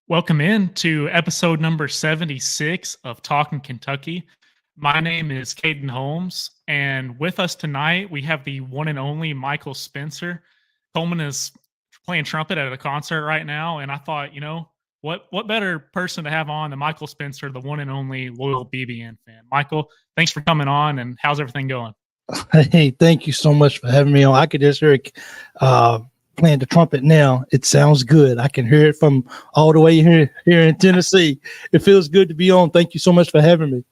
Welcome in to episode number 76 of Talkin Kentucky. My name is Caden Holmes, and with us tonight we have the one and only Michael Spencer. Coleman is playing trumpet at a concert right now, and I thought, what better person to have on than Michael Spencer, the one and only loyal BBN fan. Michael, thanks for coming on, and how's everything going? Hey, thank you so much for having me on. I could just hear playing the trumpet now. It sounds good. I can hear it from all the way here in Tennessee. It feels good to be on. Thank you so much for having me.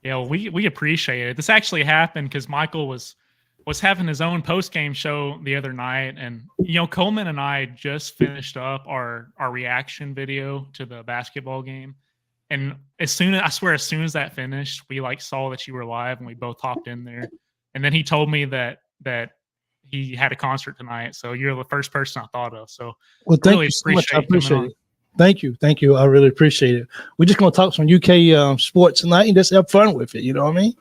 Yeah, well, we appreciate it. This actually happened because Michael was having his own post game show the other night, and Coleman and I just finished up our reaction video to the basketball game, and as soon as that finished, we saw that you were live, and we both hopped in there, and then he told me that he had a concert tonight, so you're the first person I thought of. So, well, thank you so much. I appreciate it. Thank you. I really appreciate it. We're just gonna talk some UK sports tonight and just have fun with it. You know what I mean?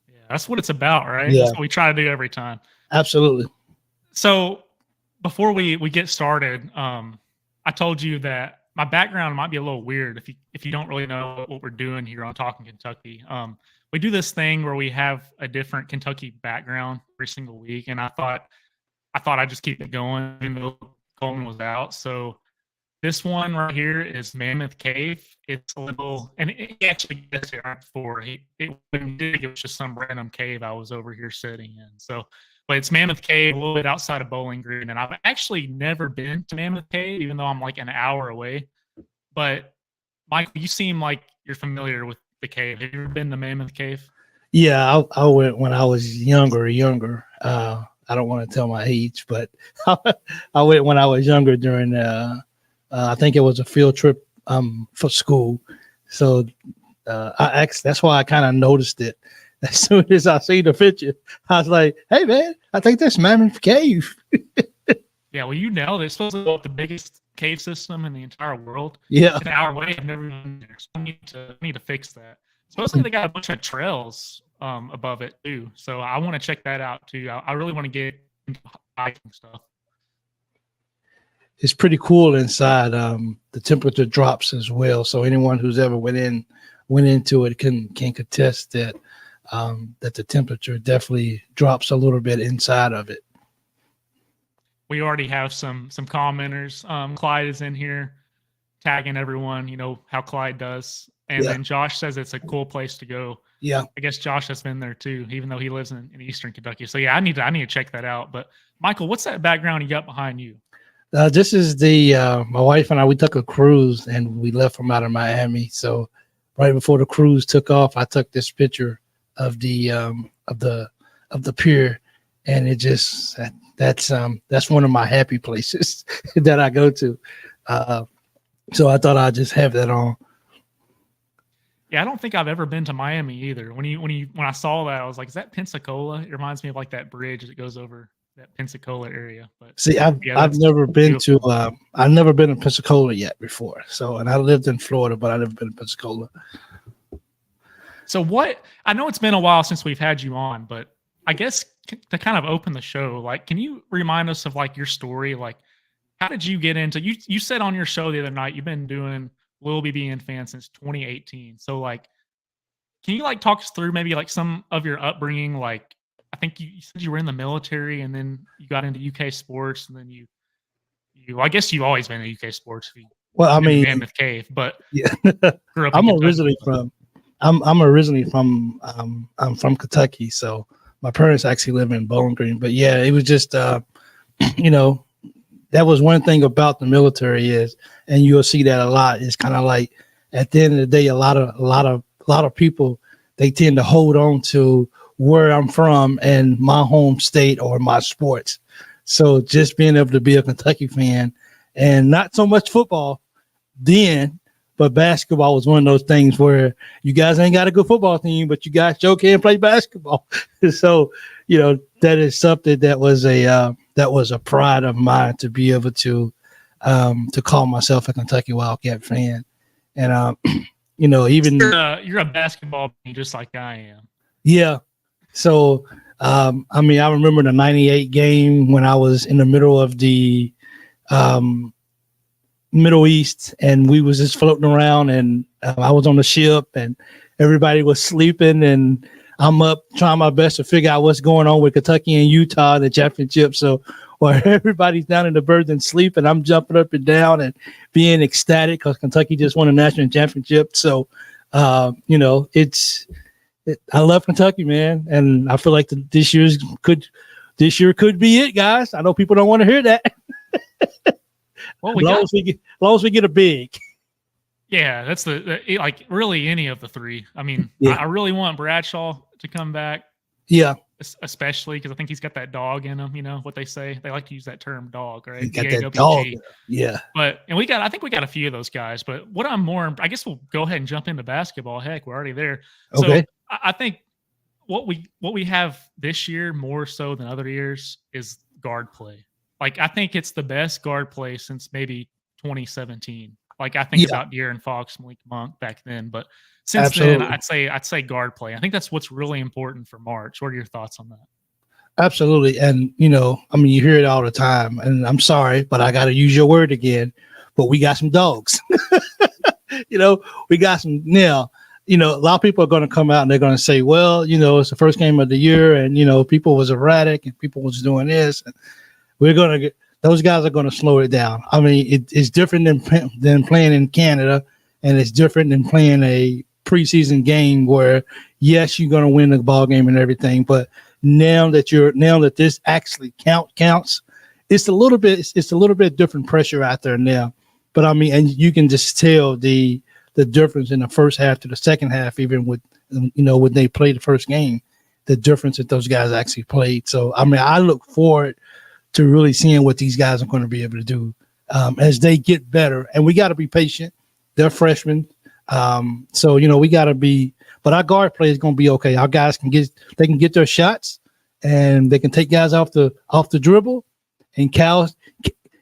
Yeah, that's what it's about, right? Yeah. That's what we try to do every time. Absolutely. So, before we get started, I told you that my background might be a little weird if you don't really know what we're doing here on Talking Kentucky. We do this thing where we have a different Kentucky background every single week, and I thought I'd just keep it going even though Coleman was out. So this one right here is Mammoth Cave. It's a little, and he actually gets here right before it was just some random cave I was over here sitting in. So, but it's Mammoth Cave, a little bit outside of Bowling Green, and I've actually never been to Mammoth Cave, even though I'm like an hour away. But Michael, you seem like you're familiar with the cave. Have you ever been to Mammoth Cave? Yeah, I went when I was younger. I don't want to tell my age, but I went when I was younger during I think it was a field trip for school. So that's why I kind of noticed it. As soon as I see the picture, I was like, "Hey man, I think that's Mammoth Cave." Yeah, well, you nailed it. It's supposed to be the biggest cave system in the entire world. Yeah, an hour away. I've never been there, so I need to fix that. Supposedly they got a bunch of trails above it too, so I want to check that out too. I really want to get into hiking stuff. It's pretty cool inside. The temperature drops as well, so anyone who's ever went into it can contest that that the temperature definitely drops a little bit inside of it. We already have some commenters. Clyde is in here tagging everyone, how Clyde does. And then Josh says it's a cool place to go. Yeah. I guess Josh has been there too, even though he lives in Eastern Kentucky. So yeah, I need to check that out. But Michael, what's that background you got behind you? This is my wife and I, we took a cruise and we left from out of Miami. So right before the cruise took off, I took this picture of the pier, and it just that's one of my happy places that I go to. So I thought I'd just have that on. Yeah, I don't think I've ever been to Miami either. When I saw that, I was like, "Is that Pensacola?" It reminds me of like that bridge that goes over that Pensacola area. But see, I've never been to I've never been in Pensacola yet before. So, and I lived in Florida, but I've never been in Pensacola. So I know it's been a while since we've had you on, but I guess to kind of open the show, can you remind us of your story? How did you get into, you said on your show the other night, you've been doing Lil BBN fan since 2018. So can you talk us through maybe some of your upbringing? I think you said you were in the military and then you got into UK sports, and then you I guess you've always been in UK sports. Well, I mean, Mammoth Cave, but yeah. grew up I'm originally from I'm from Kentucky, so my parents actually live in Bowling Green. But yeah, it was just that was one thing about the military is, and you'll see that a lot, is kind of at the end of the day, a lot of people, they tend to hold on to where I'm from and my home state or my sports. So just being able to be a Kentucky fan, and not so much football then, but basketball was one of those things where you guys ain't got a good football team, but you guys sure can play basketball. So, that is something that was a pride of mine, to be able to call myself a Kentucky Wildcat fan. And, even you're a basketball fan just like I am. Yeah. So, I remember the 98 game when I was in the middle of the Middle East, and we was just floating around, and I was on the ship, and everybody was sleeping, and I'm up trying my best to figure out what's going on with Kentucky and Utah in the championship. So while everybody's down in the berth and sleeping, I'm jumping up and down and being ecstatic because Kentucky just won a national championship. So, I love Kentucky, man, and I feel like this year could be it, guys. I know people don't want to hear that. Well, as long as we get a big. Yeah, that's like really any of the three. I mean, Yeah. I really want Bradshaw to come back. Yeah. Especially because I think he's got that dog in him. You know what they say? They like to use that term "dog," right? He got that dog. Yeah. I think we got a few of those guys. But what I guess we'll go ahead and jump into basketball. Heck, we're already there. Okay. So I think what we have this year more so than other years is guard play. Like I think it's the best guard play since maybe 2017. Like I think about De'Aaron Fox, Malik Monk back then, but since then, I'd say guard play. I think that's what's really important for March. What are your thoughts on that? Absolutely. And, you hear it all the time. And I'm sorry, but I got to use your word again. But we got some dogs. We got some now. A lot of people are going to come out and they're going to say, well, it's the first game of the year and, people was erratic and people was doing this. And those guys are going to slow it down. I mean, it's different than playing in Canada, and it's different than playing a preseason game where, yes, you're going to win the ball game and everything. But now that this actually counts, it's a little bit different pressure out there now. But I mean, and you can just tell the difference in the first half to the second half, even with when they played the first game, the difference that those guys actually played. So I mean, I look forward to really seeing what these guys are going to be able to do as they get better. And we got to be patient. They're freshmen. So, we got to be, but our guard play is going to be okay. Our guys can get their shots and they can take guys off the dribble. And Cal,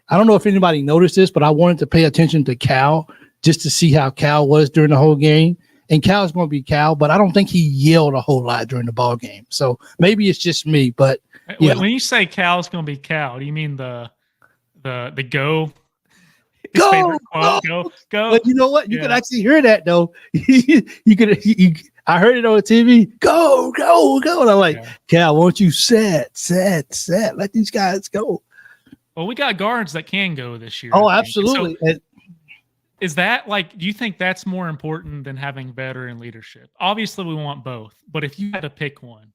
I don't know if anybody noticed this, but I wanted to pay attention to Cal just to see how Cal was during the whole game. And Cal's going to be Cal, but I don't think he yelled a whole lot during the ball game. So maybe it's just me, but yeah. When you say Cal's going to be Cal, do you mean the go? Go. But you know what? You could actually hear that though. I heard it on TV. Go. And I'm like, Cal, won't you set? Let these guys go. Well, we got guards that can go this year. Oh, absolutely. So, is that do you think that's more important than having veteran leadership? Obviously, we want both. But if you had to pick one,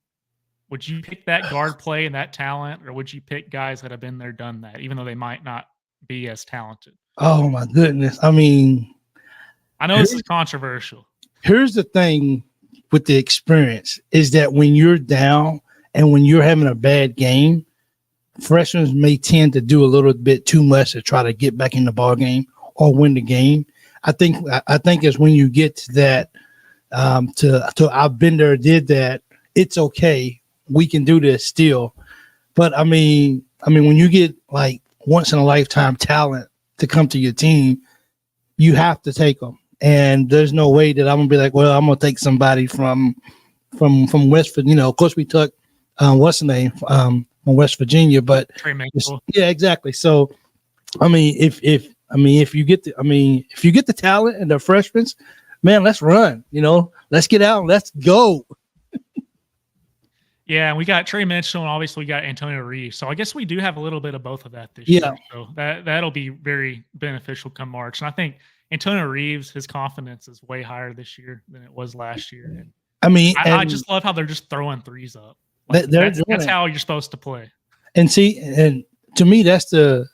would you pick that guard play and that talent, or would you pick guys that have been there, done that, even though they might not be as talented? Oh, my goodness. I mean, I know this is controversial. Here's the thing with the experience is that when you're down and when you're having a bad game, freshmen may tend to do a little bit too much to try to get back in the ball game or win the game. I think it's when you get to that, I've been there, did that. It's okay. We can do this still. But I mean, when you get like once in a lifetime talent to come to your team, you have to take them. And there's no way that I'm gonna be like, well, I'm gonna take somebody from West Virginia. Of course, we took what's the name from West Virginia, but yeah, exactly. So, I mean, if you get the talent and the freshmen, man, let's run. Let's get out and let's go. Yeah, and we got Trey Mitchell, and obviously we got Antonio Reeves. So I guess we do have a little bit of both of that this year. So that'll be very beneficial come March. And I think Antonio Reeves, his confidence is way higher this year than it was last year. And I just love how they're just throwing threes up. That's how you're supposed to play. And see, and to me, that's the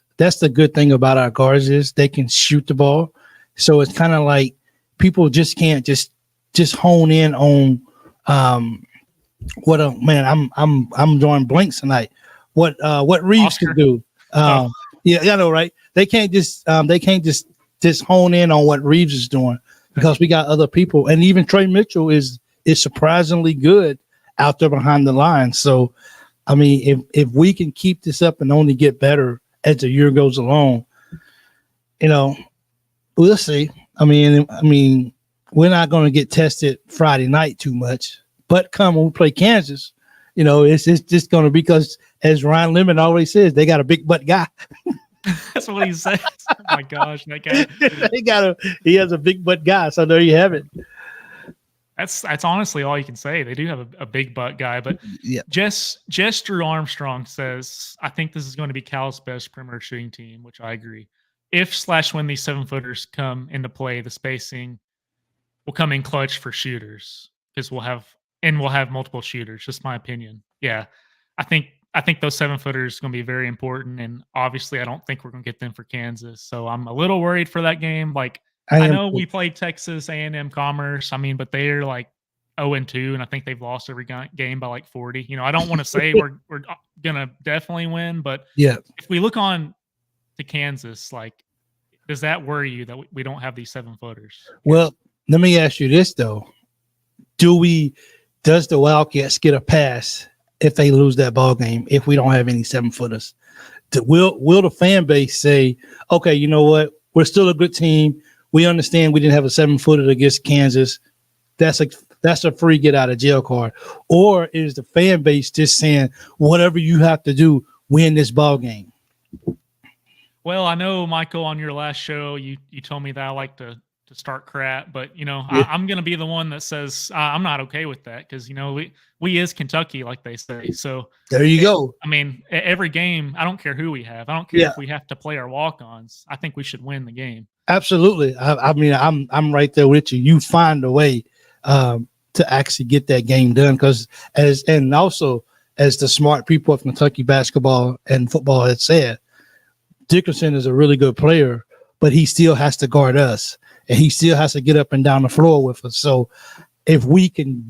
good thing about our guards is they can shoot the ball. So it's kind of like people just can't just hone in on I'm drawing blanks tonight. What Reeves Oscar can do. Yeah, I know, right? They can't just hone in on what Reeves is doing because we got other people, and even Trey Mitchell is surprisingly good out there behind the line. So, I mean, if we can keep this up and only get better as the year goes along, we'll see. I mean, we're not going to get tested Friday night too much. But come when we play Kansas, it's just going to be because, as Ryan Lemon always says, they got a big butt guy. That's what he says. Oh my gosh, that guy. He has a big butt guy. So there you have it. That's honestly all you can say. They do have a big butt guy, but Yeah. Jess Drew Armstrong says, I think this is going to be Cal's best perimeter shooting team, which I agree. If/when these 7-footers come into play, the spacing will come in clutch for shooters because we'll have multiple shooters. Just my opinion. Yeah, I think those 7-footers going to be very important, and obviously, I don't think we're going to get them for Kansas. So I'm a little worried for that game. Like I know we played Texas A&M Commerce. I mean, but they're like 0-2, and I think they've lost every game by like 40. You know, I don't want to say we're gonna definitely win, but Yeah. if we look on to Kansas, like, does that worry you that we don't have these 7-footers? Well, let me ask you this though: does the Wildcats get a pass if they lose that ball game if we don't have any 7-footers? Will the fan base say, okay, you know what, we're still a good team. We understand we didn't have a 7-footer against Kansas. That's a free get out of jail card. Or is the fan base just saying, whatever you have to do, win this ball game? Well, I know, Michael, on your last show, you told me that I like to start crap, but you know, Yeah. I'm going to be the one that says I'm not okay with that because you know we is Kentucky, like they say. So there you go. I mean, every game, I don't care who we have. I don't care if we have to play our walk-ons. I think we should win the game. Absolutely. I mean, I'm right there with you. You find a way to actually get that game done because also as the smart people of Kentucky basketball and football had said, Dickerson is a really good player, but he still has to guard us. And he still has to get up and down the floor with us. So if we can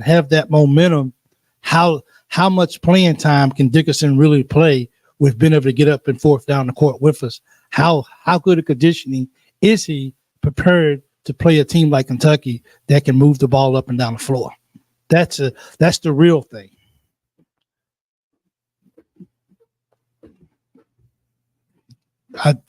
have that momentum, how much playing time can Dickerson really play with being able to get up and forth down the court with us? How good a conditioning is he prepared to play a team like Kentucky that can move the ball up and down the floor? That's the real thing.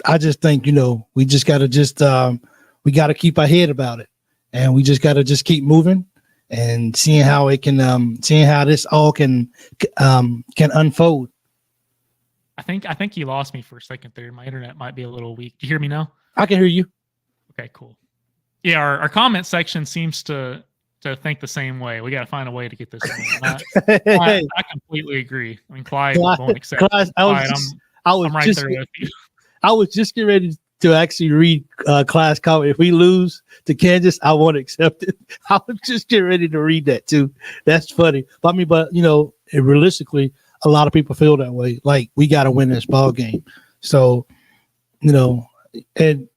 I just think, you know, we just got to we got to keep our head about it, and we just got to just keep moving and seeing how it can, seeing how this all can unfold. I think you lost me for a second there. My internet might be a little weak. Do you hear me now? I can hear you. Okay, cool. Yeah, our comment section seems to think the same way. We got to find a way to get this going. I completely agree. I mean, Clyde won't accept. I'm right there with you. I was just getting ready to actually read Clyde's comment. If we lose to Kansas, I won't accept it. I was just getting ready to read that too. That's funny. But you know, realistically, a lot of people feel that way. Like, we got to win this ball game. So, you know, and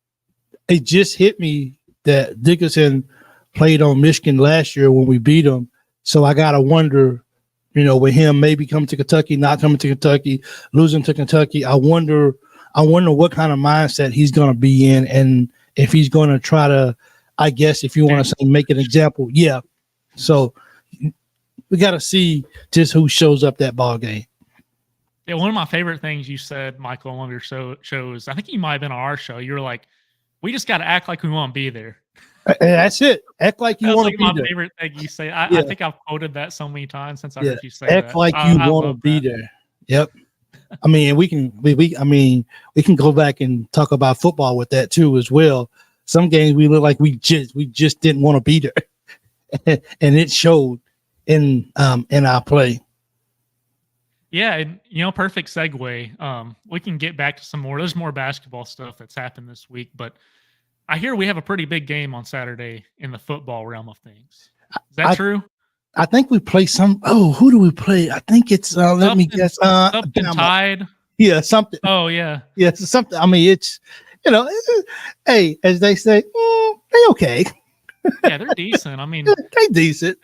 it just hit me that Dickerson played on Michigan last year when we beat them. So I got to wonder, you know, with him maybe coming to Kentucky, not coming to Kentucky, losing to Kentucky, I wonder what kind of mindset he's going to be in, and if he's going to try to, I guess, if you want to say, make an example. Yeah. So we got to see just who shows up that ball game. Yeah, one of my favorite things you said, Michael, on one of your shows, I think you might have been on our show. You were like, we just got to act like we want to be there. That's it. Act like you want to be there. That's my favorite thing you say. I think I've quoted that so many times since I heard you say that. Act like you want to be there. Yep. I mean, we can go back and talk about football with that too as well. Some games we look like we just didn't want to be there, and it showed in our play. Yeah, and you know, perfect segue. We can get back to some more. There's more basketball stuff that's happened this week, but I hear we have a pretty big game on Saturday in the football realm of things. Is that true? I think we play some. Oh, who do we play? I think it's. Let me guess. Something Tide. Yeah, something. Oh yeah. Yeah, something. I mean, it's, you know, hey, as they say, they okay. Yeah, they're decent. I mean, they decent.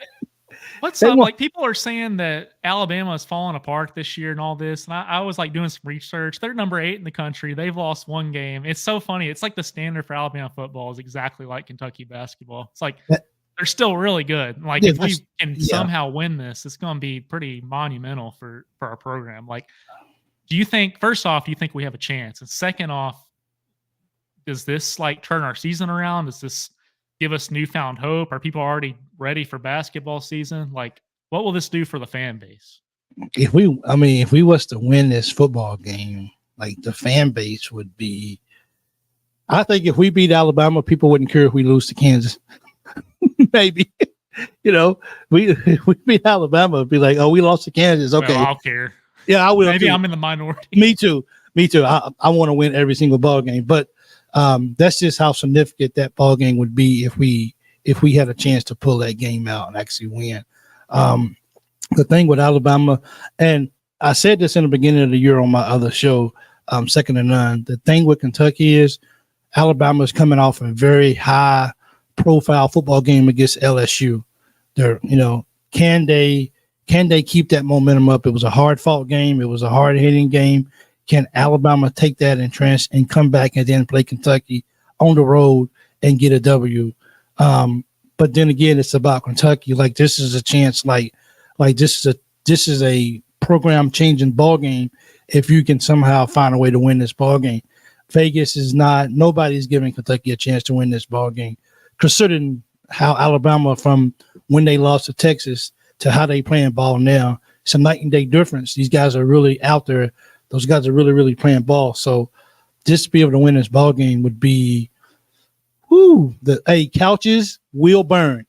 What's up? Like, people are saying that Alabama is falling apart this year and all this. And I was like doing some research. They're number 8 in the country. They've lost one game. It's so funny. It's like the standard for Alabama football is exactly like Kentucky basketball. It's like they're still really good. Like, if we can somehow win this, it's going to be pretty monumental for our program. Like, do you think, first off, do you think we have a chance? And second off, does this like turn our season around? Does this give us newfound hope? Are people already ready for basketball season? Like, what will this do for the fan base? If we was to win this football game, like the fan base would be. I think if we beat Alabama, people wouldn't care if we lose to Kansas. Maybe, we beat Alabama, it'd be like, oh, we lost to Kansas. Okay, well, I'll care. Yeah, I will. Maybe too. I'm in the minority. Me too. I want to win every single ball game, but that's just how significant that ball game would be if we had a chance to pull that game out and actually win. The thing with Alabama, and I said this in the beginning of the year on my other show, Second to None. The thing with Kentucky is Alabama is coming off a very high profile football game against LSU. They're, can they keep that momentum up? It was a hard fought game. It was a hard hitting game. Can Alabama take that and come back and then play Kentucky on the road and get a W? But then again, it's about Kentucky. Like, this is a chance. Like this is a program changing ball game. If you can somehow find a way to win this ball game, Vegas is not. Nobody's giving Kentucky a chance to win this ball game, considering how Alabama, from when they lost to Texas to how they playing ball now, it's a night and day difference. These guys are really out there. Those guys are really, really playing ball. So just to be able to win this ball game would be, couches will burn.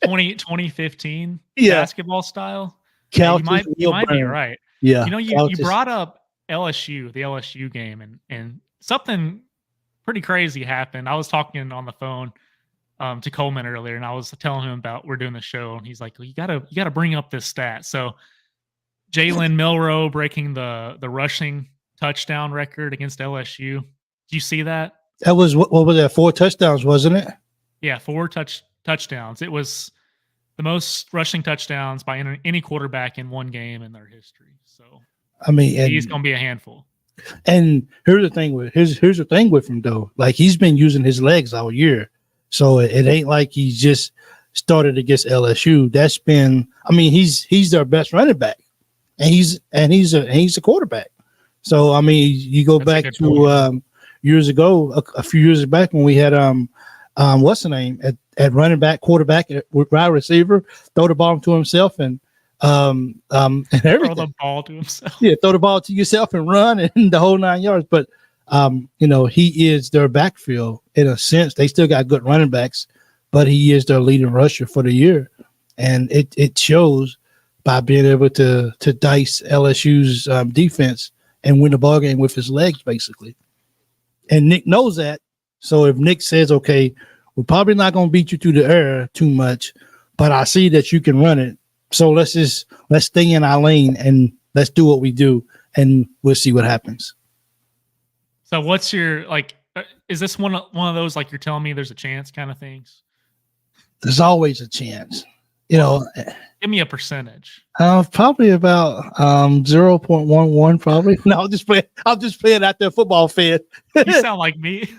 2015 basketball style. Couches you might be right. Yeah. You brought up the LSU game, and something pretty crazy happened. I was talking on the phone to Coleman earlier, and I was telling him about we're doing the show, and he's like, well, you gotta bring up this stat. So Jalen Milroe breaking the rushing touchdown record against LSU. Do you see that? That was what was that? 4 touchdowns, wasn't it? Yeah, 4 touchdowns. It was the most rushing touchdowns by any quarterback in one game in their history. So I mean, he's going to be a handful. And here's the thing with him though. Like, he's been using his legs all year, so it ain't like he just started against LSU. That's been. I mean, he's their best running back, and he's a quarterback. So I mean, you go back to years ago, a few years back when we had what's the name at running back, quarterback, wide receiver, throw the ball to himself and everything. Throw the ball to himself. Yeah, throw the ball to yourself and run and the whole 9 yards. But he is their backfield in a sense. They still got good running backs, but he is their leading rusher for the year, and it shows by being able to dice LSU's defense and win the ball game with his legs, basically. And Nick knows that. So if Nick says, okay, we're probably not going to beat you through the air too much, but I see that you can run it. So let's stay in our lane and let's do what we do, and we'll see what happens. So what's your, is this one of those, like, you're telling me there's a chance kind of things? There's always a chance. Give me a percentage. Probably about 0.11. Probably. No, I'll just play it out there, football fan. You sound like me.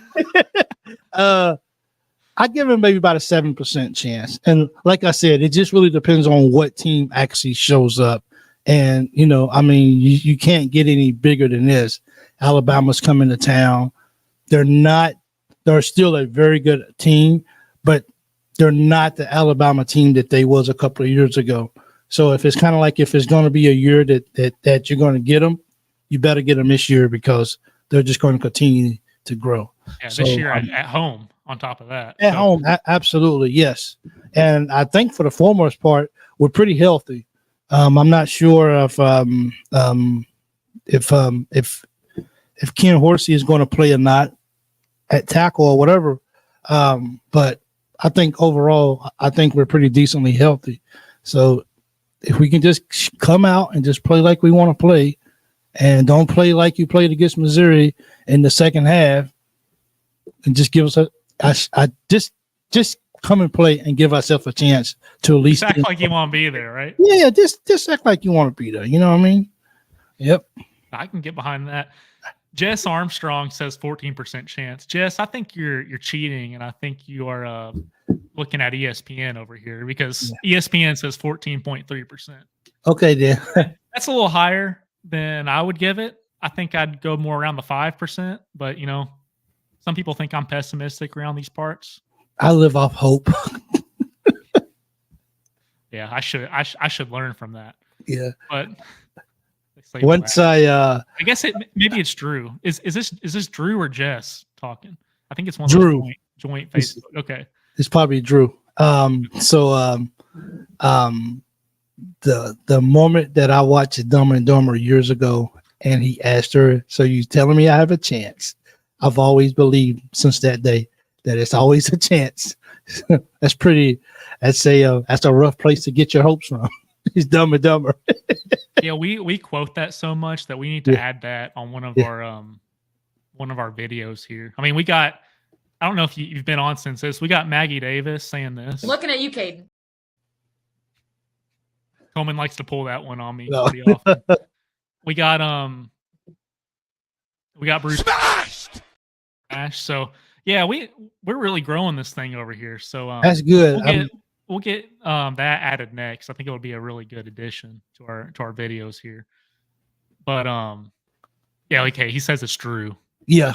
I give him maybe about a 7% chance. And like I said, it just really depends on what team actually shows up. And I mean, you can't get any bigger than this. Alabama's coming to town. They're still a very good team, but they're not the Alabama team that they was a couple of years ago. So if it's kind of like, if it's going to be a year that you're going to get them, you better get them this year, because they're just going to continue to grow. Yeah, this year at home on top of that. At home, absolutely, yes. And I think for the foremost part, we're pretty healthy. I'm not sure if Ken Horsey is going to play or not at tackle or whatever. But I think overall, we're pretty decently healthy. So if we can just come out and just play like we want to play, and don't play like you played against Missouri in the second half, and just give us just come and play and give ourselves a chance to at least act like you want to be there, right? Yeah, just act like you want to be there. You know what I mean? Yep. I can get behind that. Jess Armstrong says 14% chance. Jess, I think you're cheating, and I think you are looking at ESPN over here, because ESPN says 14.3%. Okay, then. That's a little higher than I would give it. I think I'd go more around the 5%, but some people think I'm pessimistic around these parts. I live off hope. Yeah, I should learn from that. Yeah. But Save Once I guess maybe it's Drew. Is this Drew or Jess talking? I think it's one of those Drew, joint it's, Facebook. Okay. it's probably Drew. Um, the moment that I watched Dumb and Dumber years ago, and he asked her, "So you telling me I have a chance?" I've always believed since that day that it's always a chance. That's pretty. That's a rough place to get your hopes from. He's Dumb and Dumber. Yeah, we quote that so much that we need to add that on one of our videos here. I mean, we got. I don't know if you've been on since this. We got Maggie Davis saying this. Looking at you, Caden. Coleman likes to pull that one on me No. pretty often. We got Bruce Smashed! Ash. So yeah, we're really growing this thing over here. So That's good. we'll get that added next. I think it'll be a really good addition to our videos here. But yeah, okay, he says it's Drew. Yeah.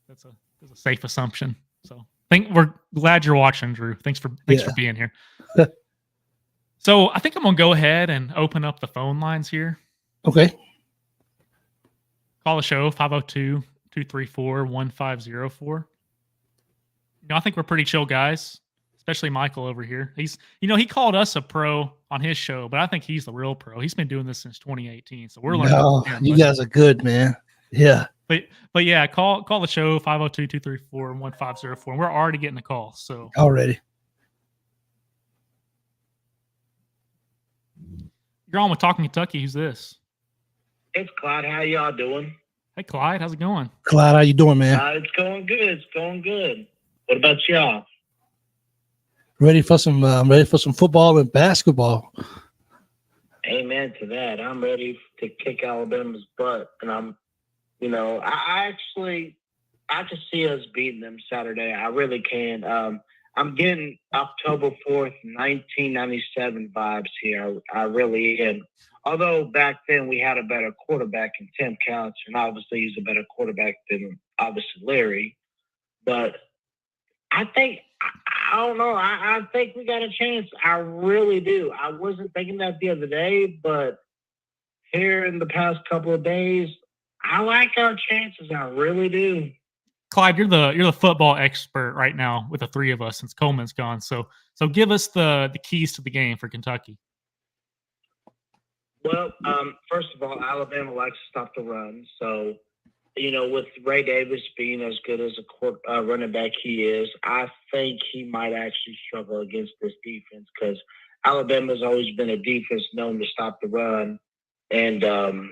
That's a safe assumption. So we're glad you're watching, Drew. Thanks for being here. So I think I'm gonna go ahead and open up the phone lines here. Okay. Call the show 502-234-1504. I think we're pretty chill guys, especially Michael over here. He's he called us a pro on his show, but I think he's the real pro. He's been doing this since 2018, so we're learning. No, you guys are good, man. Yeah. But yeah, call the show 502-234-1504. We're already getting a call. So already. You're on with Talkin Kentucky. Who's this? It's Clyde. How y'all doing? Hey, Clyde. How's it going? Clyde, how you doing, man? It's going good. It's going good. What about y'all? Ready for some football and basketball. Amen to that. I'm ready to kick Alabama's butt, and I can see us beating them Saturday. I really can. I'm getting October 4th, 1997 vibes here. I really am. Although back then we had a better quarterback in Tim Couch, and obviously he's a better quarterback than obviously Larry. But I don't know. I think we got a chance. I really do. I wasn't thinking that the other day, but here in the past couple of days, I like our chances. I really do. Clyde, you're the football expert right now with the three of us since Coleman's gone. So give us the keys to the game for Kentucky. Well, first of all, Alabama likes to stop the run. So, with Ray Davis being as good as a running back he is, I think he might actually struggle against this defense because Alabama's always been a defense known to stop the run. And so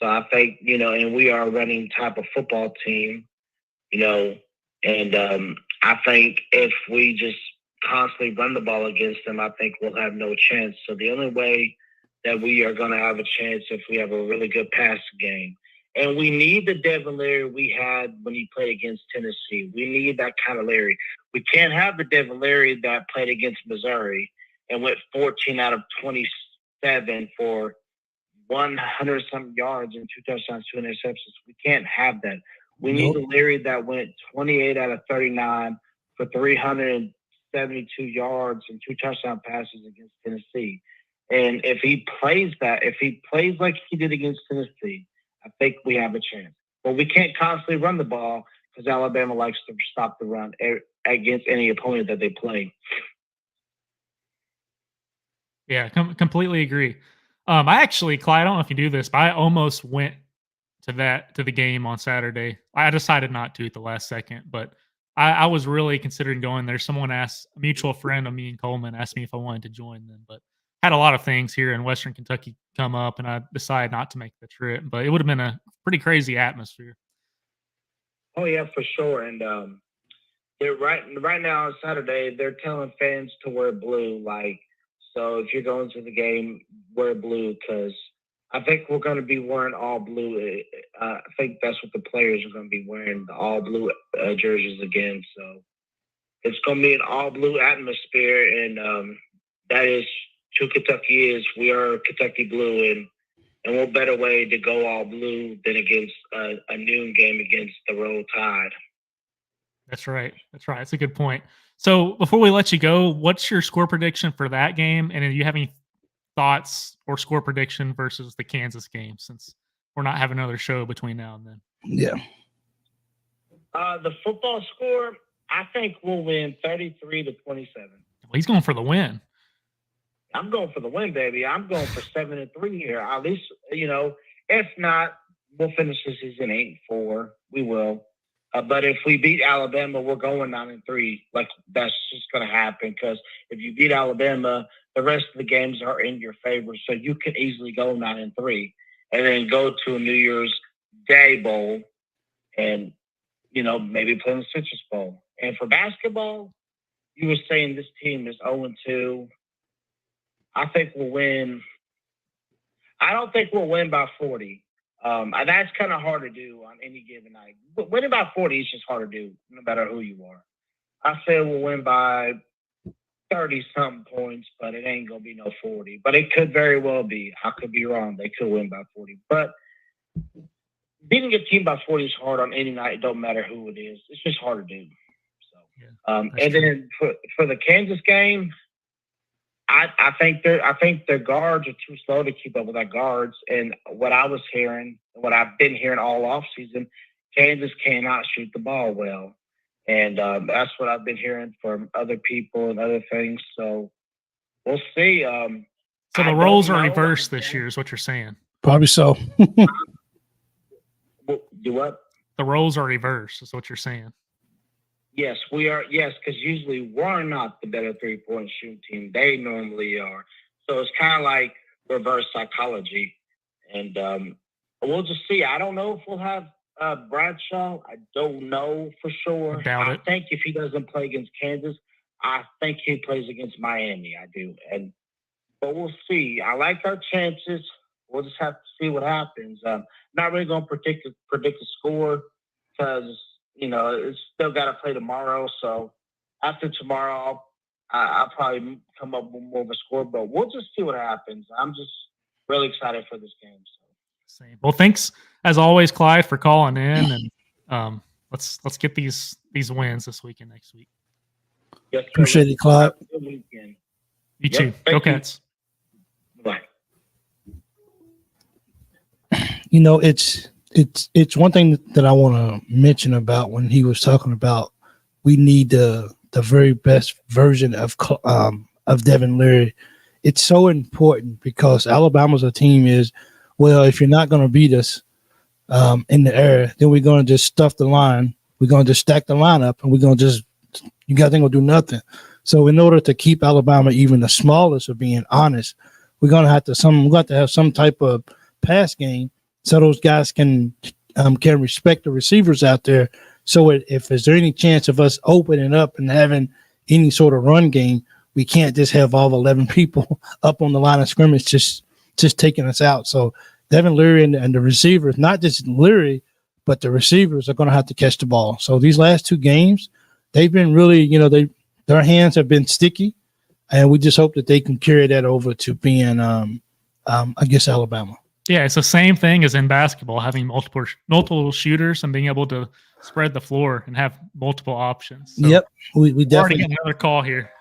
I think, and we are a running type of football team. And I think if we just constantly run the ball against them, I think we'll have no chance. So the only way that we are going to have a chance if we have a really good passing game. And we need the Devin Larry we had when he played against Tennessee. We need that kind of Larry. We can't have the Devin Larry that played against Missouri and went 14 out of 27 for 100-something yards and 2 touchdowns, 2 interceptions. We can't have that. We need the Larry that went 28 out of 39 for 372 yards and 2 touchdown passes against Tennessee. And if he plays like he did against Tennessee, I think we have a chance. But we can't constantly run the ball because Alabama likes to stop the run against any opponent that they play. Yeah, completely agree. I actually, Clyde, I don't know if you do this, but I almost went to the game on Saturday. I decided not to at the last second, but I was really considering going there. Someone asked, a mutual friend of me and Coleman asked me if I wanted to join them, but had a lot of things here in Western Kentucky come up, and I decided not to make the trip. But it would have been a pretty crazy atmosphere. Oh yeah, for sure. And they're right now on Saturday, they're telling fans to wear blue. So if you're going to the game, wear blue because I think we're going to be wearing all blue. I think that's what the players are going to be wearing, the all blue jerseys again. So it's going to be an all blue atmosphere, and that is who Kentucky is. We are Kentucky blue, and what better way to go all blue than against a noon game against the Roll Tide. That's right. That's a good point. So before we let you go, what's your score prediction for that game? And do you have any thoughts or score prediction versus the Kansas game, since we're not having another show between now and then. Yeah. The football score, I think we'll win 33-27. Well, he's going for the win. I'm going for the win, baby. I'm going for 7-3 here. At least, if not, we'll finish the season 8-4. We will. But if we beat Alabama, we're going 9-3. Like, that's just going to happen, because if you beat Alabama, the rest of the games are in your favor. So you can easily go 9-3 and then go to a New Year's Day bowl and, maybe play in the Citrus Bowl. And for basketball, you were saying this team is 0-2. I think we'll win. I don't think we'll win by 40. That's kind of hard to do on any given night. But winning by 40 is just hard to do, no matter who you are. I say we'll win by 30-something points, but it ain't going to be no 40. But it could very well be. I could be wrong. They could win by 40. But beating a team by 40 is hard on any night. It don't matter who it is. It's just hard to do. So, and then for the Kansas game, I think their guards are too slow to keep up with our guards. And what I was hearing, what I've been hearing all offseason, Kansas cannot shoot the ball well. And that's what I've been hearing from other people and other things. So we'll see. So the roles are reversed this year is what you're saying. Probably so. Do what? The roles are reversed is what you're saying. Yes, we are. Yes, because usually we're not the better 3-point shooting team. They normally are. So it's kind of like reverse psychology. And we'll just see. I don't know if we'll have Bradshaw. I don't know for sure. I think if he doesn't play against Kansas, I think he plays against Miami. I do. But we'll see. I like our chances. We'll just have to see what happens. Not really going to predict the score, because it's still got to play tomorrow. So after tomorrow, I'll probably come up with more of a score. But we'll just see what happens. I'm just really excited for this game. So. Same. Well, thanks as always, Clyde, for calling in, and let's get these wins this week and next week. Yes, appreciate it, Clyde. Good weekend. You too. Go Cats. Bye. It's one thing that I want to mention about when he was talking about we need the very best version of Devin Leary. It's so important because Alabama's a team is, well, if you're not going to beat us in the air, then we're going to just stuff the line. We're going to just stack the line up, and we're going to just – you guys ain't going to do nothing. So in order to keep Alabama even the smallest of being honest, we're going to have to have some type of pass game so those guys can respect the receivers out there. So if there's any chance of us opening up and having any sort of run game, we can't just have all 11 people up on the line of scrimmage just taking us out. So Devin Leary and the receivers, not just Leary, but the receivers are going to have to catch the ball. So these last two games, they've been really, their hands have been sticky, and we just hope that they can carry that over to being, against Alabama. Yeah, it's the same thing as in basketball, having multiple shooters and being able to spread the floor and have multiple options. So yep, we definitely get another call here.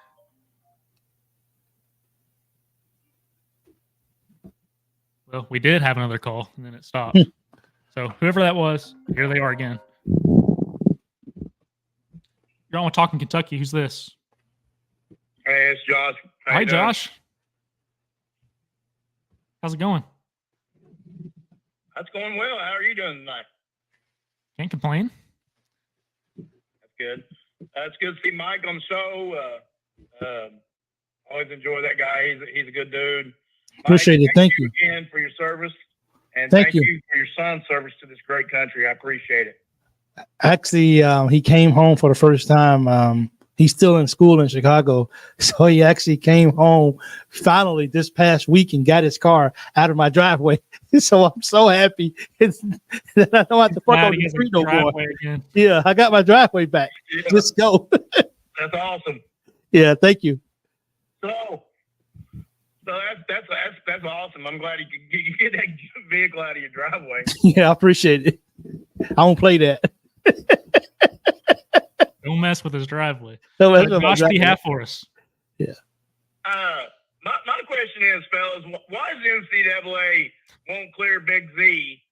Well, we did have another call, and then it stopped. So whoever that was, here they are again. You're on with Talkin Kentucky. Who's this? Hey, it's Josh. Hi, Josh. How's it going? That's going well. How are you doing tonight? Can't complain. That's good. It's good to see Mike on the show. Always enjoy that guy. He's a good dude. Appreciate Mike, it. Thank you again for your service, and thank you for your son's service to this great country. I appreciate it. Actually, he came home for the first time. He's still in school in Chicago, so he actually came home finally this past week and got his car out of my driveway. So I'm so happy that I don't have to park on the street no more. Yeah, I got my driveway back. Yeah. Let's go. That's awesome. Yeah, thank you. So that's awesome. I'm glad you get that vehicle out of your driveway. Yeah, I appreciate it. I won't play that. Don't mess with his driveway. Josh, do you have for us? Yeah. My question is, fellas, why is the NCAA won't clear Big Z,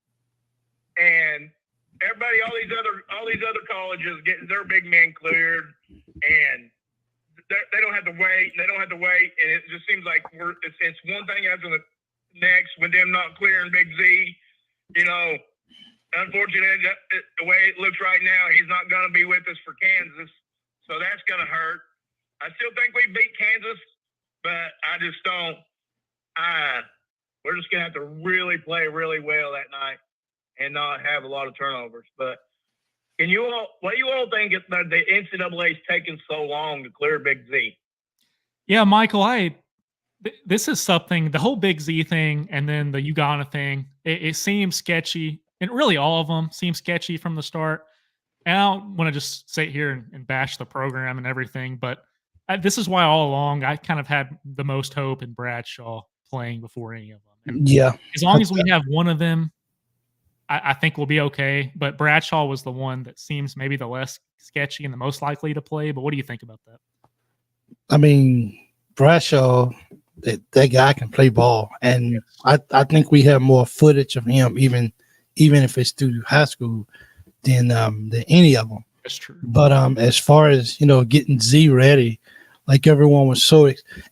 and everybody, all these other colleges getting their big men cleared, and they don't have to wait. They don't have to wait, and it just seems like it's one thing after the next with them not clearing Big Z. You know, unfortunately, the way it looks right now, he's not going to be with us for Kansas, so that's going to hurt. I still think we beat Kansas, but I just don't. We're just going to have to really play really well that night and not have a lot of turnovers. But what do you all think that the NCAA is taking so long to clear Big Z? Yeah, Michael, this is something, the whole Big Z thing and then the Uganda thing, it seems sketchy, and really all of them seem sketchy from the start. And I don't want to just sit here and bash the program and everything, but this is why all along I kind of had the most hope in Bradshaw playing before any of them. And Yeah. as long as we have one of them, I think we'll be okay. But Bradshaw was the one that seems maybe the less sketchy and the most likely to play. But what do you think about that? I mean, Bradshaw, that guy can play ball, and I think we have more footage of him, even if it's through high school, than any of them. That's true. But as far as getting Z ready, like everyone was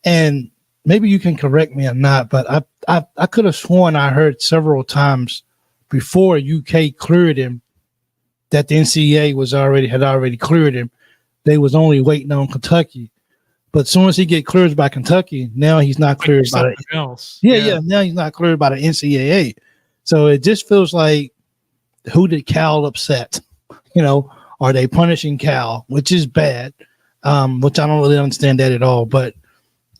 and maybe you can correct me or not, but I could have sworn I heard several times before UK cleared him that the NCAA had already cleared him. They was only waiting on Kentucky. But as soon as he get cleared by Kentucky, now he's not cleared by something else. Yeah. Now he's not cleared by the NCAA. So it just feels like, who did Cal upset? Are they punishing Cal, which is bad, which I don't really understand that at all. But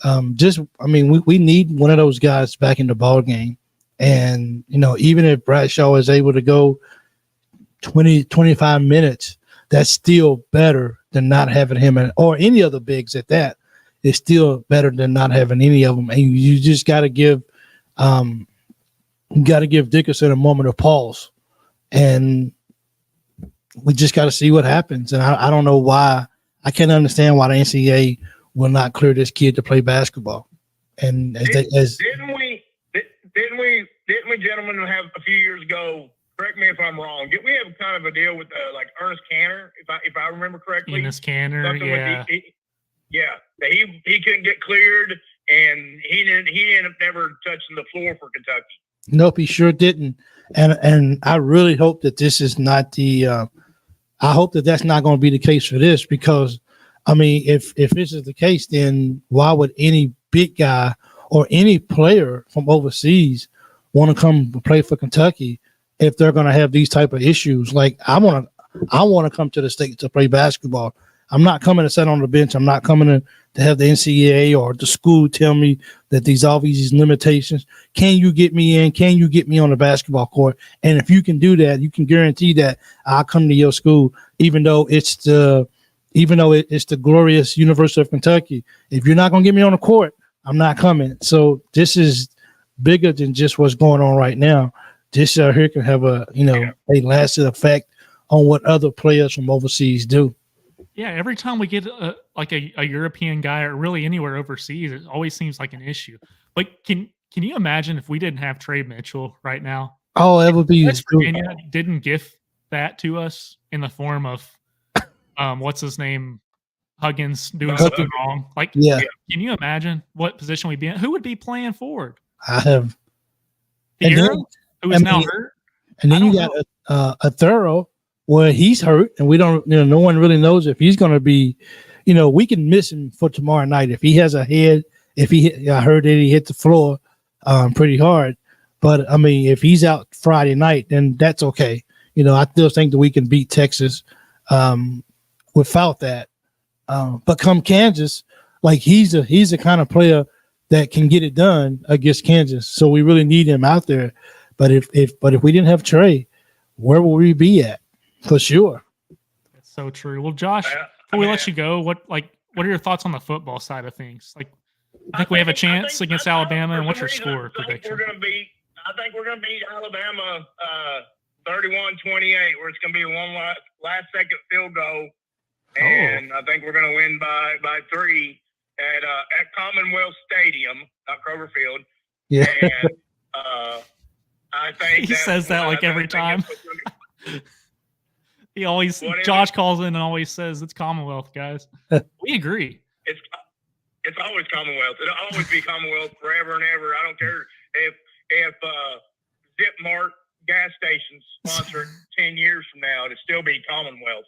we need one of those guys back in the ball game. And, even if Bradshaw is able to go 20, 25 minutes, that's still better than not having him or any other bigs at that. It's still better than not having any of them. And you just got to give Dickerson a moment of pause. And we just got to see what happens. And I don't know why. I can't understand why the NCAA will not clear this kid to play basketball. And didn't we, gentlemen, have a few years ago? Correct me if I'm wrong. Did we have kind of a deal with like Ernest Canner, if I remember correctly? Ernest Canner, yeah. He couldn't get cleared, and he ended up never touching the floor for Kentucky. Nope, he sure didn't. And I really hope that this is not I hope that that's not going to be the case for this, because if this is the case, then why would any big guy or any player from overseas want to come play for Kentucky if they're going to have these type of issues? Like, I want to come to the state to play basketball. I'm not coming to sit on the bench. I'm not coming to have the NCAA or the school tell me that all these limitations. Can you get me in? Can you get me on the basketball court? And if you can do that, you can guarantee that I'll come to your school, even though it's the glorious University of Kentucky. If you're not going to get me on the court, I'm not coming. So this is bigger than just what's going on right now. This here can have a lasting effect on what other players from overseas do. Yeah, every time we get a European guy, or really anywhere overseas, it always seems like an issue. But can you imagine if we didn't have Trey Mitchell right now? Oh, it would be. West Virginia didn't give that to us in the form of what's his name, Huggins doing something wrong. Like, yeah. Can you imagine what position we'd be in? Who would be playing forward? I have Piero, who is now hurt. And then you got a Thorough where he's hurt, and we don't, no one really knows if he's going to be, we can miss him for tomorrow night if he has a head. I heard that he hit the floor pretty hard, but if he's out Friday night, then that's okay. I still think that we can beat Texas without that. But come Kansas, like he's the kind of player that can get it done against Kansas. So we really need him out there. But if we didn't have Trey, where will we be at? For sure. That's so true. Well, Josh, before we let you go, what are your thoughts on the football side of things? Like, I think we have a chance against Alabama, and what's your score prediction? I think we're going to beat Alabama 31-28, where it's going to be one last second field goal, and I think we're going to win by 3 at Commonwealth Stadium. not Kroger Field. Yeah. And I think He says that like every time. He always Josh calls in and always says it's Commonwealth, guys. We agree. It's always Commonwealth. It'll always be Commonwealth forever and ever. I don't care if Zip Mart gas stations sponsor 10 years from now, it'll still be Commonwealth.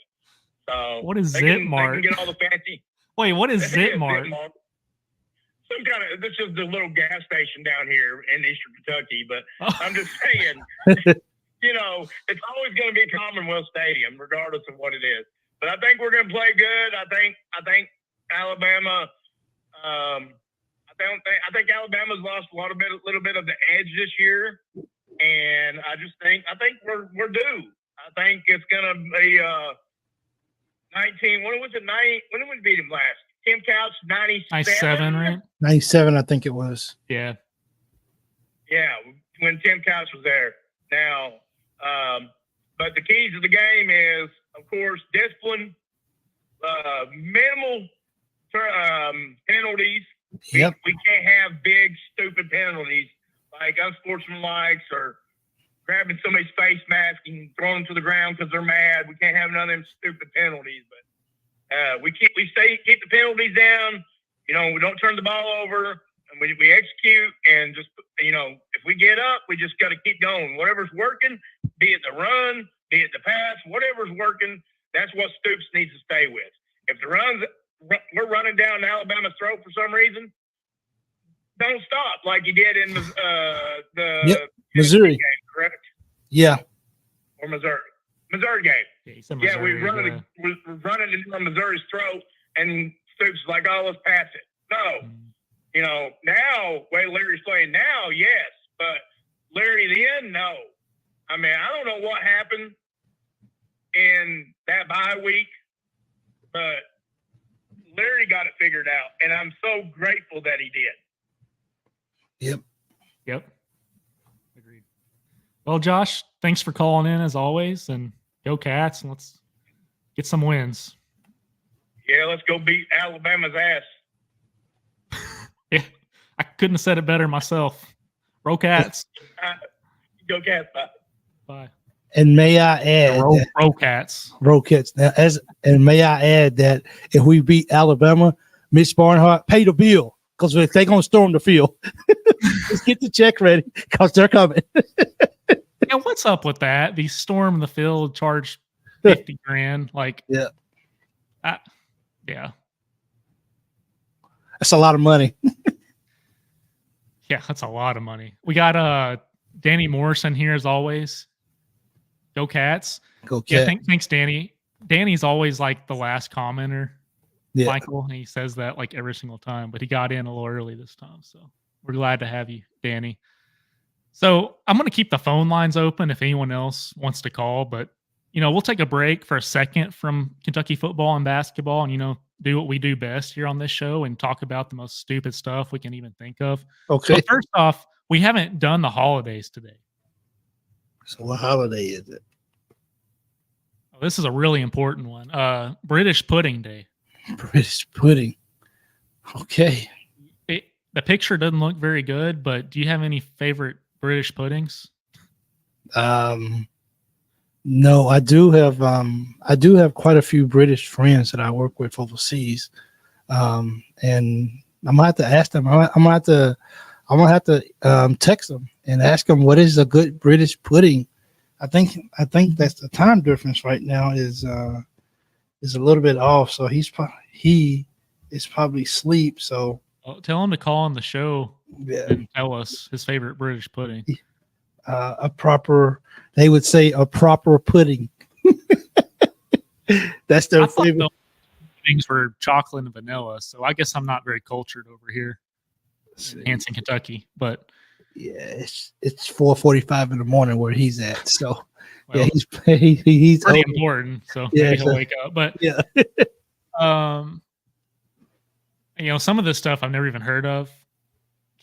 So what is Zip Mart? They can get all the fancy. Wait, what is Zip Mart? Some kind of, this is the little gas station down here in Eastern Kentucky, but I'm just saying, it's always going to be Commonwealth Stadium, regardless of what it is. But I think we're going to play good. I think Alabama. I think Alabama's lost a little bit of the edge this year, and I think we're due. I think it's going to be 19. When was it? When did we beat him last? Tim Couch 97, right? 97, I think it was. Yeah. Yeah, when Tim Couch was there. Now, but the keys to the game is, of course, discipline, minimal penalties. Yep. We can't have big, stupid penalties like unsportsmanlike or grabbing somebody's face mask and throwing them to the ground because they're mad. We can't have none of them stupid penalties. But we keep the penalties down. We don't turn the ball over, and we execute. And just if we get up, we just got to keep going. Whatever's working, be it the run, be it the pass, whatever's working, that's what Stoops needs to stay with. If the we're running down Alabama's throat for some reason, don't stop like you did in the Missouri game, correct? Yeah. Or Missouri game. Yeah, we're running down Missouri's throat, and Stoops is like, oh, let's pass it. No. Now, way Larry's playing now, yes. But Larry then, no. I mean, I don't know what happened in that bye week, but Larry got it figured out, and I'm so grateful that he did. Yep. Agreed. Well, Josh, thanks for calling in as always, and go Cats, and let's get some wins. Yeah, let's go beat Alabama's ass. Yeah, I couldn't have said it better myself. Roll Cats. Go Cats. Bye. And may I add, roll Cats. Roll Cats. Now, and may I add that if we beat Alabama, Mitch Barnhart, pay the bill because they're gonna storm the field. Let's get the check ready because they're coming. Yeah, what's up with that? They storm the field, charge $50,000. Like, yeah, yeah, that's a lot of money. Yeah, that's a lot of money. We got Danny Morrison here as always. Go Cats. Go Cats. Yeah, thanks, Danny. Danny's always like the last commenter. Yeah. Michael, and he says that like every single time, but he got in a little early this time, so we're glad to have you, Danny. So I'm going to keep the phone lines open if anyone else wants to call, but we'll take a break for a second from Kentucky football and basketball, and do what we do best here on this show and talk about the most stupid stuff we can even think of. Okay. So first off, we haven't done the holidays today. So what holiday is it? Oh, this is a really important one. British Pudding Day. British pudding. Okay. The picture doesn't look very good, but do you have any favorite British puddings? No, I do have quite a few British friends that I work with overseas. And I'm gonna have to ask them. I'm gonna have to text them and ask them what is a good British pudding. I think that's the time difference right now is a little bit off. So he is probably asleep. So tell him to call on the show yeah. and tell us his favorite British pudding. They would say a proper pudding. That's their favorite. Things for chocolate and vanilla. So I guess I'm not very cultured over here in Hanson, Kentucky. But yeah, it's 4:45 in the morning where he's at. So well, yeah, he's pretty important. So maybe he'll wake up. But yeah, some of this stuff I've never even heard of.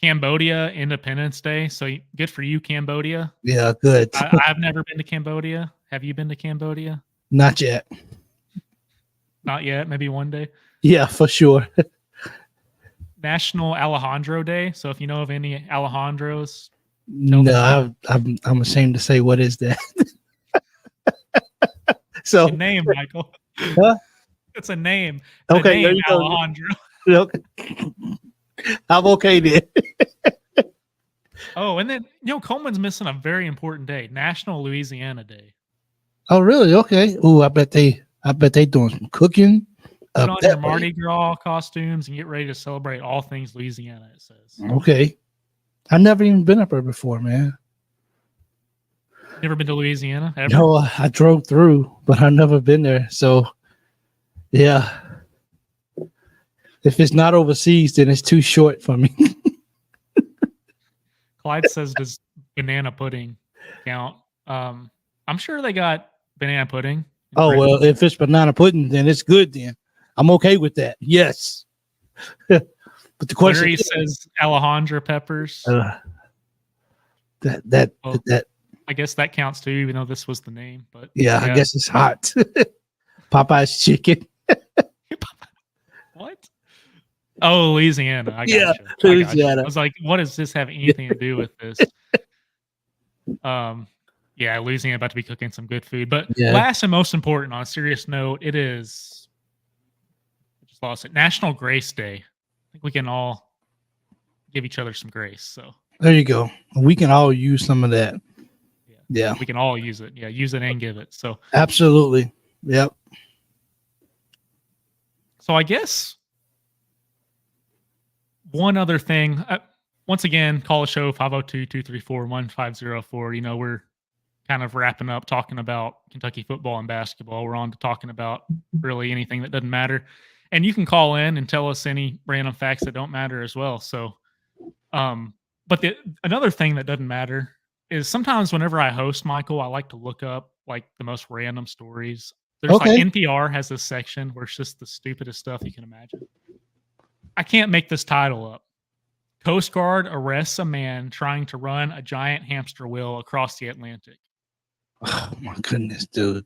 Cambodia Independence Day. So good for you, Cambodia. Yeah, good. I've never been to Cambodia. Have you been to Cambodia? Not yet. Not yet. Maybe one day. Yeah, for sure. National Alejandro Day. So if you know of any Alejandros, No, I'm ashamed to say what is that. So good name, Michael. Huh? It's a name. Okay, Name there you go. Alejandro. Okay. I'm okay then. Oh, and then Coleman's missing a very important day, National Louisiana Day. Oh, really? Okay. Ooh, I bet they doing some cooking. Put on your Mardi Gras costumes and get ready to celebrate all things Louisiana, it says. Okay. I've never even been up there before, man. Never been to Louisiana ever? No, I drove through, but I've never been there. So, yeah. If it's not overseas, then it's too short for me. Clyde says, does banana pudding count? I'm sure they got banana pudding. Oh, well, if it's banana pudding, then it's good then. I'm okay with that. Yes. But the question Larry says Alejandro peppers. that I guess that counts too, even though this was the name. But yeah, I guess it's hot. Popeye's chicken. What? Oh, Louisiana. I got Yeah, you. Louisiana. I was like, what does this have anything to do with this? Yeah, Louisiana about to be cooking some good food. But last and most important, on a serious note, it is, I just lost it, National Grace Day. I think we can all give each other some grace. So there you go. We can all use some of that. Yeah. We can all use it. Yeah, use it and give it. So absolutely. Yep. So I guess one other thing, once again, call a show 502-234-1504. We're kind of wrapping up talking about Kentucky football and basketball. We're on to talking about really anything that doesn't matter. And you can call in and tell us any random facts that don't matter as well. So, but another thing that doesn't matter is sometimes whenever I host, Michael, I like to look up like the most random stories. There's like NPR has this section where it's just the stupidest stuff you can imagine. I can't make this title up. Coast Guard arrests a man trying to run a giant hamster wheel across the Atlantic. Oh my goodness, dude.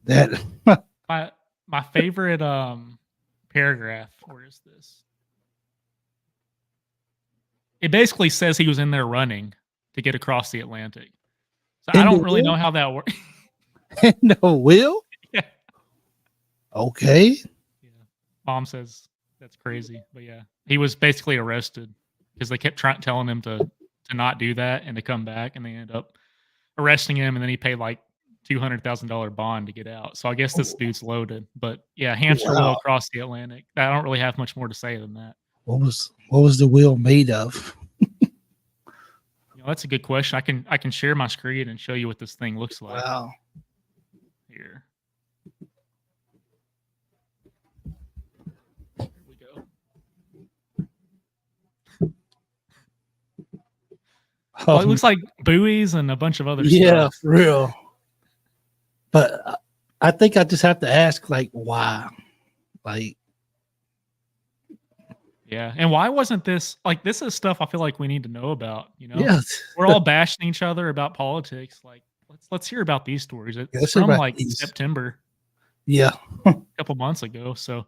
That my favorite paragraph. Where is this? It basically says he was in there running to get across the Atlantic. So I don't really know how that works. No wheel? Yeah. Okay. Yeah. Mom says that's crazy, but yeah, he was basically arrested because they kept telling him to not do that and to come back, and they ended up arresting him, and then he paid like $200,000 bond to get out. So I guess this dude's loaded. But yeah, hamster wheel across the Atlantic. I don't really have much more to say than that. What was the wheel made of? That's a good question. I can share my screen and show you what this thing looks like. Wow. Here. Here we go. Well, it looks like buoys and a bunch of other stuff. Yeah, for real. But I think I just have to ask, like, why? Like, yeah, and why wasn't this like this is stuff I feel like we need to know about? Yes. We're all bashing each other about politics. Like, let's hear about these stories. It's from like September. Yeah, a couple months ago. So,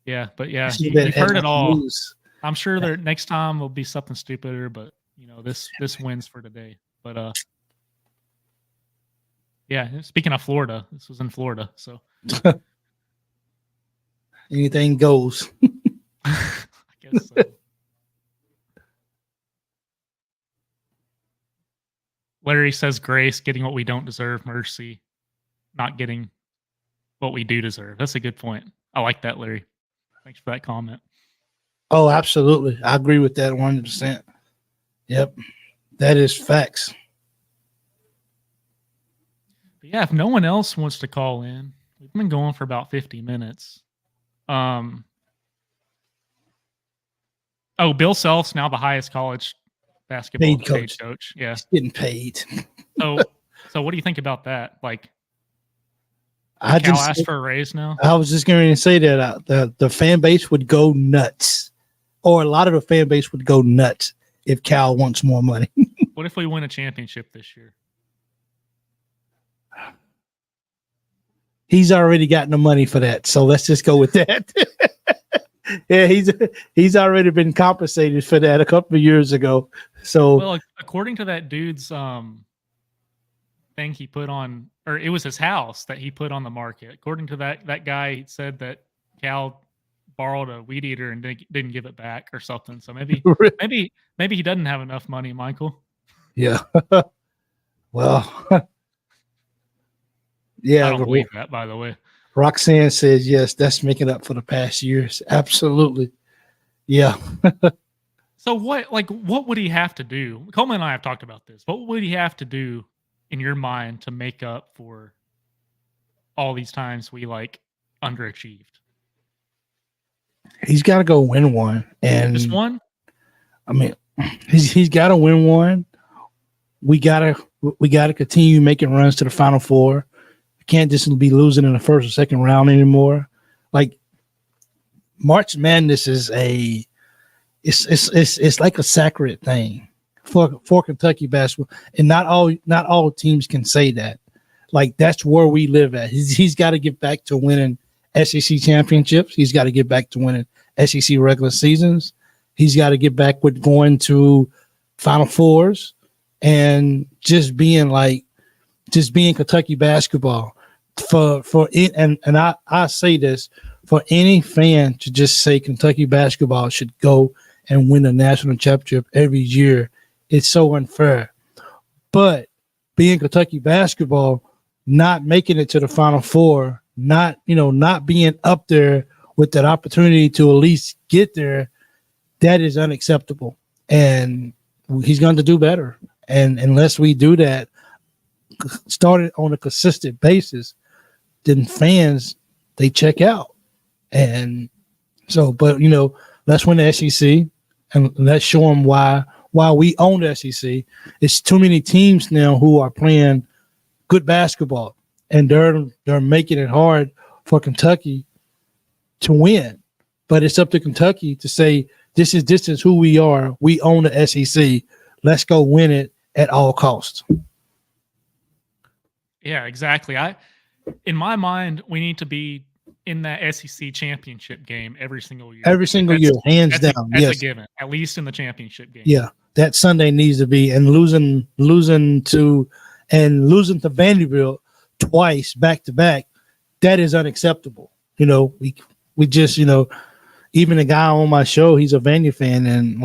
yeah, but yeah, you've heard it all. News. I'm sure that next time will be something stupider, but this wins for today. But yeah. Speaking of Florida, this was in Florida, so anything goes. I guess so. Larry says grace, getting what we don't deserve, mercy, not getting what we do deserve. That's a good point. I like that, Larry. Thanks for that comment. Oh, absolutely. I agree with that 100%. Yep. That is facts. But yeah, if no one else wants to call in, we've been going for about 50 minutes. Bill Self's now the highest college basketball paid coach. Yeah. He's getting paid. So what do you think about that? Like, Cal asked for a raise now? I was just going to say that the fan base would go nuts, or a lot of the fan base would go nuts if Cal wants more money. What if we win a championship this year? He's already gotten the money for that, so let's just go with that. Yeah, he's already been compensated for that a couple of years ago. So Well, according to that dude's thing he put on, or it was his house that he put on the market. According to that guy, he said that Cal borrowed a weed eater and didn't give it back or something. So maybe he doesn't have enough money, Michael. yeah. Well, I yeah. don't believe that, by the way. Roxanne says yes. That's making up for the past years. Absolutely. Yeah. So what would he have to do? Coleman and I have talked about this. What would he have to do in your mind to make up for all these times we underachieved? He's got to go win one. And just one? I mean, he's got to win one. We gotta continue making runs to the Final Four. We can't just be losing in the first or second round anymore. Like March Madness is it's like a sacred thing for Kentucky basketball, and not all teams can say that. Like that's where we live at. He's got to get back to winning SEC championships. He's got to get back to winning SEC regular seasons. He's got to get back with going to Final Fours and just being Kentucky basketball for it. And I say this for any fan to just say Kentucky basketball should go and win a national championship every year. It's so unfair. But being Kentucky basketball, not making it to the Final Four, not being up there with that opportunity to at least get there, that is unacceptable. And he's going to do better. And unless we do that, started on a consistent basis, then fans, they check out. And so, but let's win the SEC and let's show them why we own the SEC. It's too many teams now who are playing good basketball, and they're making it hard for Kentucky to win. But it's up to Kentucky to say, this is who we are. We own the SEC. Let's go win it at all costs. Yeah, exactly. In my mind, we need to be in that SEC championship game every single year. Every single year, hands down. That's a given, at least in the championship game. Yeah, that Sunday needs to be, and losing to Vanderbilt twice back to back, that is unacceptable. We just even the guy on my show, he's a Vandy fan, and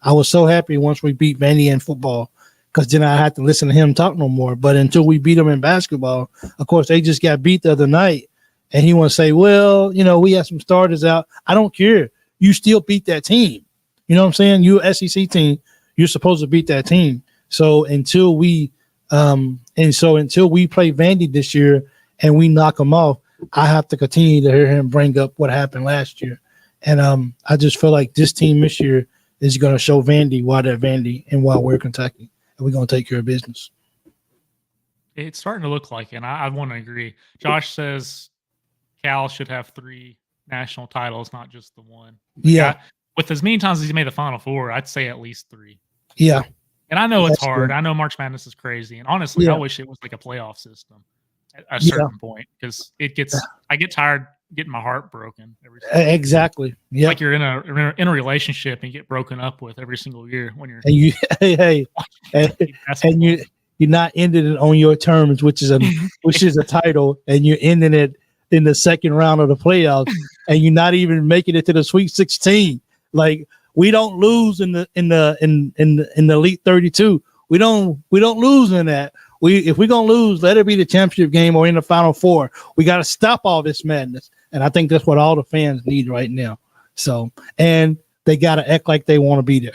I was so happy once we beat Vandy in football, because then I had to listen to him talk no more. But until we beat them in basketball, of course, they just got beat the other night. And he want to say, well, we had some starters out. I don't care. You still beat that team. You know what I'm saying? You're an SEC team. You're supposed to beat that team. So until we play Vandy this year and we knock them off, I have to continue to hear him bring up what happened last year. And I just feel like this team this year is going to show Vandy why they're Vandy and why we're Kentucky. And we're going to take care of business. It's starting to look like it, and I want to agree. Josh says Cal should have 3 national titles, not just the one. Yeah. With as many times as he made the Final Four, I'd say at least 3. Yeah. And I know it's hard. True. I know March Madness is crazy. And honestly, I wish it was like a playoff system at a certain point, because I get tired getting my heart broken every single year. Exactly. Yeah. Like you're in a relationship and you get broken up with every single year when you're you're not ending it on your terms, which is a title, and you're ending it in the second round of the playoffs, and you're not even making it to the Sweet 16. Like, we don't lose in the Elite 32. We don't lose in that. If we're gonna lose, let it be the championship game or in the Final Four. We got to stop all this madness, and I think that's what all the fans need right now. So, and they got to act like they want to be there.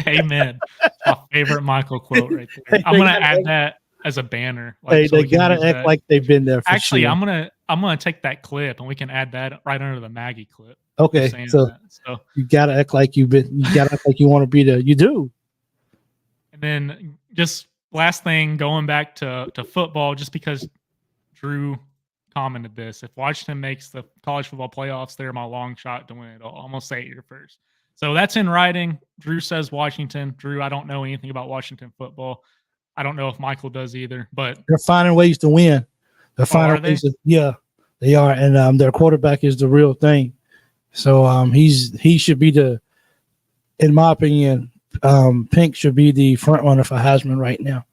Amen. My favorite Michael quote right there. I'm gonna add that as a banner. They got to act like they've been there. Actually, sure. I'm gonna take that clip and we can add that right under the Maggie clip. Okay, so you got to act like you got to act like you want to be there. You do. And then just last thing, going back to football, just because Drew commented this, if Washington makes the college football playoffs, they're my long shot to win it. I'll almost say it here first. So that's in writing. Drew says Washington. Drew, I don't know anything about Washington football. I don't know if Michael does either, but they're finding ways to win. They're finding ways. Yeah, they are. And their quarterback is the real thing. So he should be in my opinion, Pink should be the front runner for Heisman right now.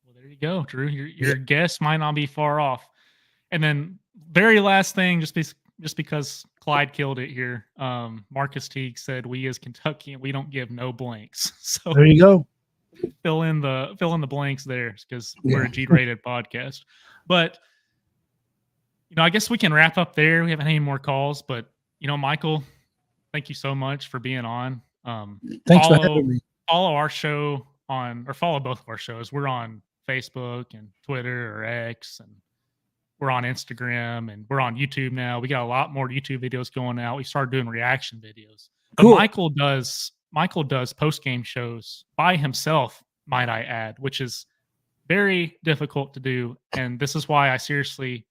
Well, there you go, Drew. Your guess might not be far off. And then very last thing, just because Clyde killed it here. Marcus Teague said, "We as Kentucky, we don't give no blanks." So There you go. fill in the blanks there because we're a G-rated podcast. But I guess we can wrap up there. We haven't any more calls, but Michael, thank you so much for being on. Thanks for having me. Follow our show follow both of our shows. We're on Facebook and Twitter or X, and we're on Instagram, and we're on YouTube now. We got a lot more YouTube videos going out. We started doing reaction videos. But Cool. Michael does post-game shows by himself, might I add, which is very difficult to do. And this is why I seriously,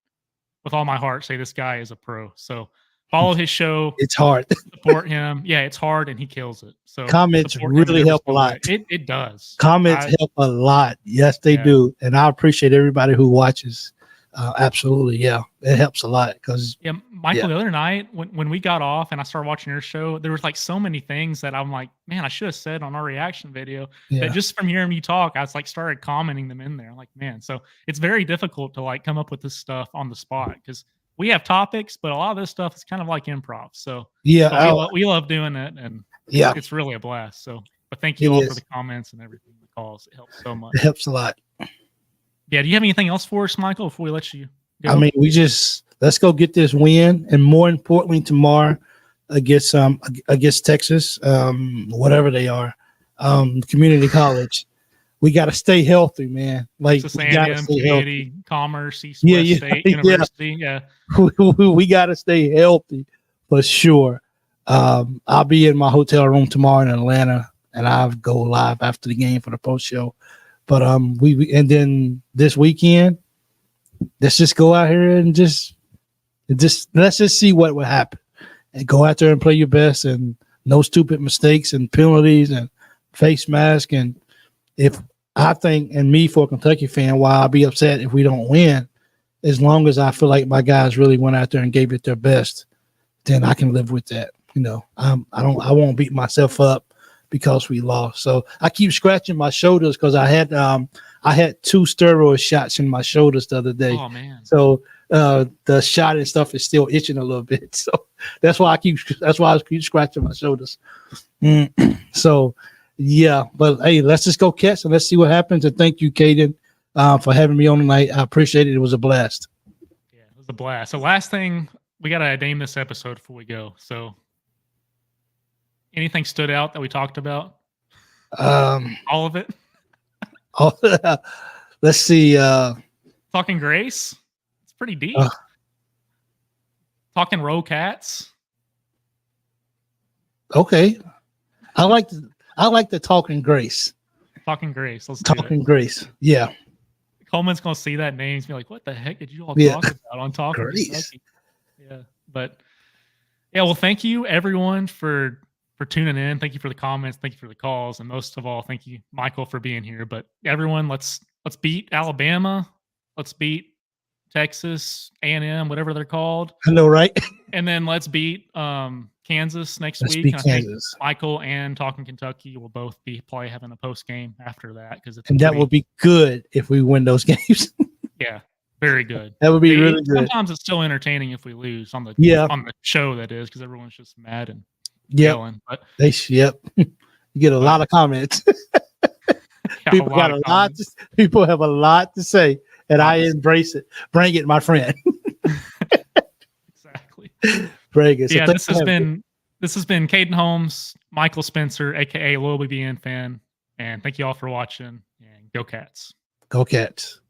with all my heart, say this guy is a pro. So follow his show. It's hard. Support him. Yeah, it's hard, and he kills it. So comments really help a lot. It does. Comments help a lot. Yes, they do. And I appreciate everybody who watches. Absolutely. Yeah, it helps a lot because Michael, the other night when we got off and I started watching your show, there was like so many things that I'm like, man, I should have said on our reaction video that just from hearing you talk, I was like started commenting them in there. I'm like, man, so it's very difficult to like come up with this stuff on the spot because we have topics, but a lot of this stuff is kind of like improv. So we love doing it, and it's really a blast. So, but thank you all for the comments and everything, the calls. It helps so much. It helps a lot. Yeah. Do you have anything else for us, Michael, before we let you go? I mean, let's go get this win, and more importantly, tomorrow against Texas, whatever they are, community college. We got to stay healthy, man. Like Texas A&M, Community, Commerce, East West State University. Yeah. We got to stay healthy for sure. I'll be in my hotel room tomorrow in Atlanta, and I'll go live after the game for the post show. But and then this weekend, let's just go out here and just let's just see what will happen, and go out there and play your best, and no stupid mistakes and penalties and face mask. And if I think, and me for a Kentucky fan, while I'll be upset if we don't win, as long as I feel like my guys really went out there and gave it their best, then I can live with that. I won't beat myself up because we lost. So I keep scratching my shoulders because I had 2 steroid shots in my shoulders the other day. Oh man! So the shot and stuff is still itching a little bit. So that's why I keep scratching my shoulders. So yeah, but hey, let's just go catch and let's see what happens. And thank you, Caden, for having me on tonight. I appreciate it. It was a blast. Yeah, it was a blast. So last thing, we gotta name this episode before we go. So anything stood out that we talked about? All of it. Let's see. Talking Grace. It's pretty deep. Talking Row Cats. Okay. I like the Talking Grace. Talking Grace. Let's do Talking it. Grace. Yeah. Coleman's gonna see that name and be like, "What the heck did you all talk about on Talking Grace?" Yeah, but well, thank you everyone for tuning in. Thank you for the comments. Thank you for the calls, and most of all, thank you, Michael, for being here. But everyone, let's beat Alabama. Let's beat Texas A&M, whatever they're called. I know, right? And then let's beat Kansas next Let's week. beat And I think Kansas. Michael and Talking Kentucky will both be probably having a post game after that that would be good if we win those games. Yeah, very good. That would be really good. Sometimes it's still entertaining if we lose on the show, that is, because everyone's just mad and yelling. But you get a lot of comments. People have a lot to say, and I embrace it. Bring it, my friend. Exactly. Bring it. So yeah, this has been Caden Holmes, Michael Spencer, aka Loyal BBN fan, and thank you all for watching. And go Cats. Go Cats.